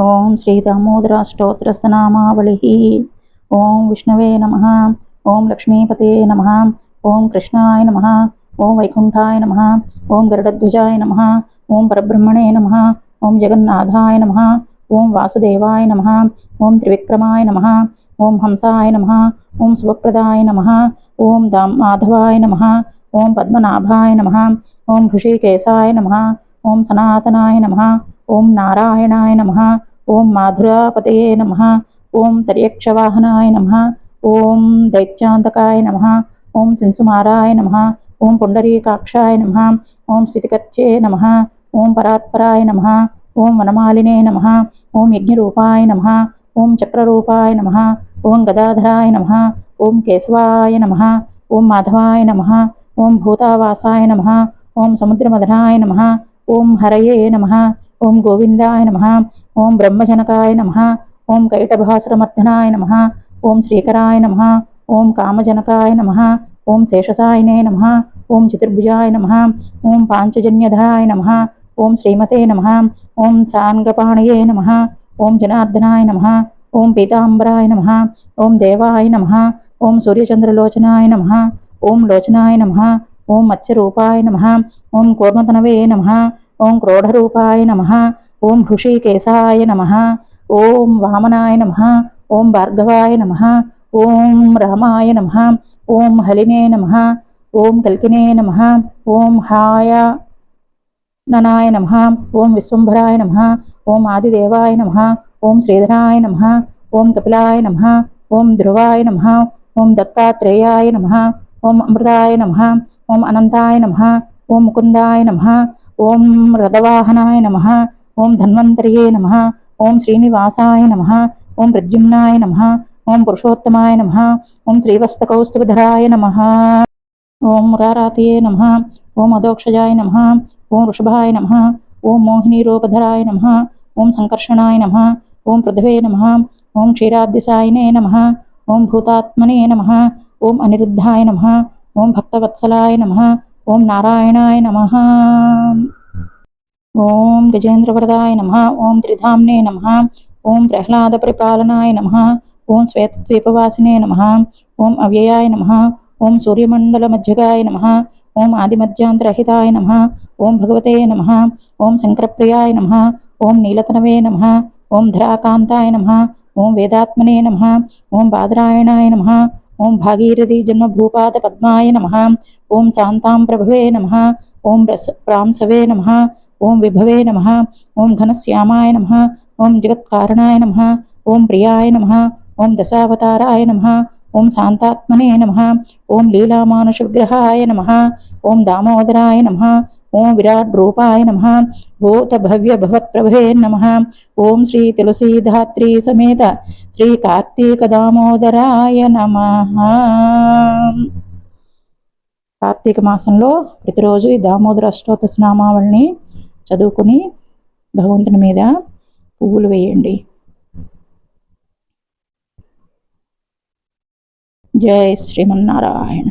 ఓం శ్రీ దామోదరాష్టోత్తరస్తనామావళి। ఓం విష్ణవే నమః। ఓం లక్ష్మీపతే నమః। ఓం కృష్ణాయ నమః। ఓం వైకుంఠాయ నమః। ఓం గరుడధ్వజాయ నమః। ఓం పరబ్రహ్మణే నమః। ఓం జగన్నాథాయ నమః। ఓం వాసుదేవాయ నమః। ఓం త్రివిక్రమాయ నమః। ఓం హంసాయ నమః। ఓం శుభప్రదాయ నమః। ఓం మాధవాయ నమః। ఓం పద్మనాభాయ నమః। ఓం హృషీకేశాయ నమః। ఓం సనాతనాయ నమః। ఓం నారాయణాయ నమః। ఓం మాధురాపతయే నమః। ఓం తర్యక్షవాహనాయ నమః। ఓం దైత్యాంతకాయ నమః। ఓం శింసుమారాయ నమః। ఓం పుండరీకాక్షాయ నమః। ఓం స్థితికర్చే నమః। ఓం పరాత్పరాయ నమః। ఓం వనమాలినే నమః। ఓం యజ్ఞరూపాయ నమః। ఓం చక్రరూపాయ నమః। ఓం గదాధరాయ నమః। ఓం కేశవాయ నమః। ఓం మాధవాయ నమః। ఓం భూతావాసాయ నమః। ఓం సముద్రమదనాయ నమః। ఓం హరయే నమః। ఓం గోవిందాయ నమః। ఓం బ్రహ్మజనకాయ నమః। ఓం కైటభాసురమర్దనాయ నమః। ఓం శ్రీకరాయ నమః। ఓం కామజనకాయ నమః। ఓం శేషసాయినే నమః। ఓం చతుర్భుజాయ నమః। ఓం పాంచజన్యధరాయ నమః। ఓం శ్రీమతే నమః। ఓం సాంగపాణయే నమః। ఓం జనార్దనాయ నమః। ఓం పీతాంబరాయ నమః। ఓం దేవాయ నమః। ఓం సూర్యచంద్రలోచనాయ నమః। ఓం లోచనాయ నమః। ఓం మత్స్యరూపాయ నమః। ఓం కూర్మతనవే నమః। ఓం క్రోఢరూపాయ నమః। ఓం హృషీకేశాయ నమః। ఓం వామనాయ నమః। ఓం భార్గవాయ నమః। ఓం రామాయ నమః। ఓం హలినే నమః। ఓం కల్కినే నమః। ఓం హాయననాయ నమః। ఓం విశ్వంభరాయ నమః। ఓం ఆదిదేవాయ నమః। ఓం శ్రీధరాయ నమః। ఓం కపిలాయ నమః। ఓం ధ్రువాయ నమః। ఓం దత్తాత్రేయాయ నమః। ఓం అమృతాయ నమః। ఓం అనంతాయ నమః। ఓం ముకుందాయ నమః। ఓం రథవాహనాయ నమః। ఓం ధన్వంతరియే నమః। ఓం శ్రీనివాసాయ నమః। ఓం ప్రద్యుమ్నాయ నమః। ఓం పురుషోత్తమాయ నమః। ఓం శ్రీవత్సకౌస్తుభధరాయ నమః। ఓం మురారాతియే నమః। ఓం అదోక్షజాయ నమః। ఓం వృషభాయ నమః। ఓం మోహినీరూపధరాయ నమః। ఓం సంకర్షణాయ నమః। ఓం పృథివే నమః। ఓం క్షీరాబ్దిసాయినే నమః। ఓం భూతాత్మనే నమః। ఓం అనిరుద్ధాయ నమః। ఓం భక్తవత్సలాయ నమః। ఓం నారాయణాయ నమః। ఓం గజేంద్రవరదాయ నమః। ఓం త్రిధామ్నే నమః। ఓం ప్రహ్లాదపరిపాలనాయ నమః। ఓం శ్వేతద్వీపవాసినే నమః। ఓం అవ్యయాయ నమః। ఓం సూర్యమండలమధ్యగాయ నమః। ఓం ఆదిమధ్యాంతరహితాయ నమః। ఓం భగవతే నమః। ఓం శంకరప్రియాయ నమః। ఓం నీలతనవే నమః। ఓం ధరాకాంతాయ నమః। ఓం వేదాత్మనే నమః। ఓం బాదరాయణాయ నమః। ఓం భాగీరథీ జన్మభూపాద పద్మాయ నమః। ఓం శాంతాం ప్రభవే నమః। ఓం ప్రాంసవే నమః। ఓం విభవే నమః। ఓం ఘనశ్యామాయ నమః। ఓం జగత్కారణాయ నమః। ఓం ప్రియాయ నమః। ఓం దశావతారాయ నమః। ఓం శాంతాత్మనే నమః। ఓం లీలామానుషవిగ్రహాయ నమః। ఓం దామోదరాయ నమః। ఓం విరాట్ రూపాయ నమః। భూతభవ్యభవత్ప్రభవే నమః। ఓం శ్రీ తులసీధాత్రీ సమేత శ్రీ కార్తీక దామోదరాయ నమః। కార్తీక మాసంలో ప్రతిరోజు ఈ దామోదర అష్టోత్తరనామావళిని చదువుకుని భగవంతుని మీద పువ్వులు వేయండి। జై శ్రీమన్నారాయణ।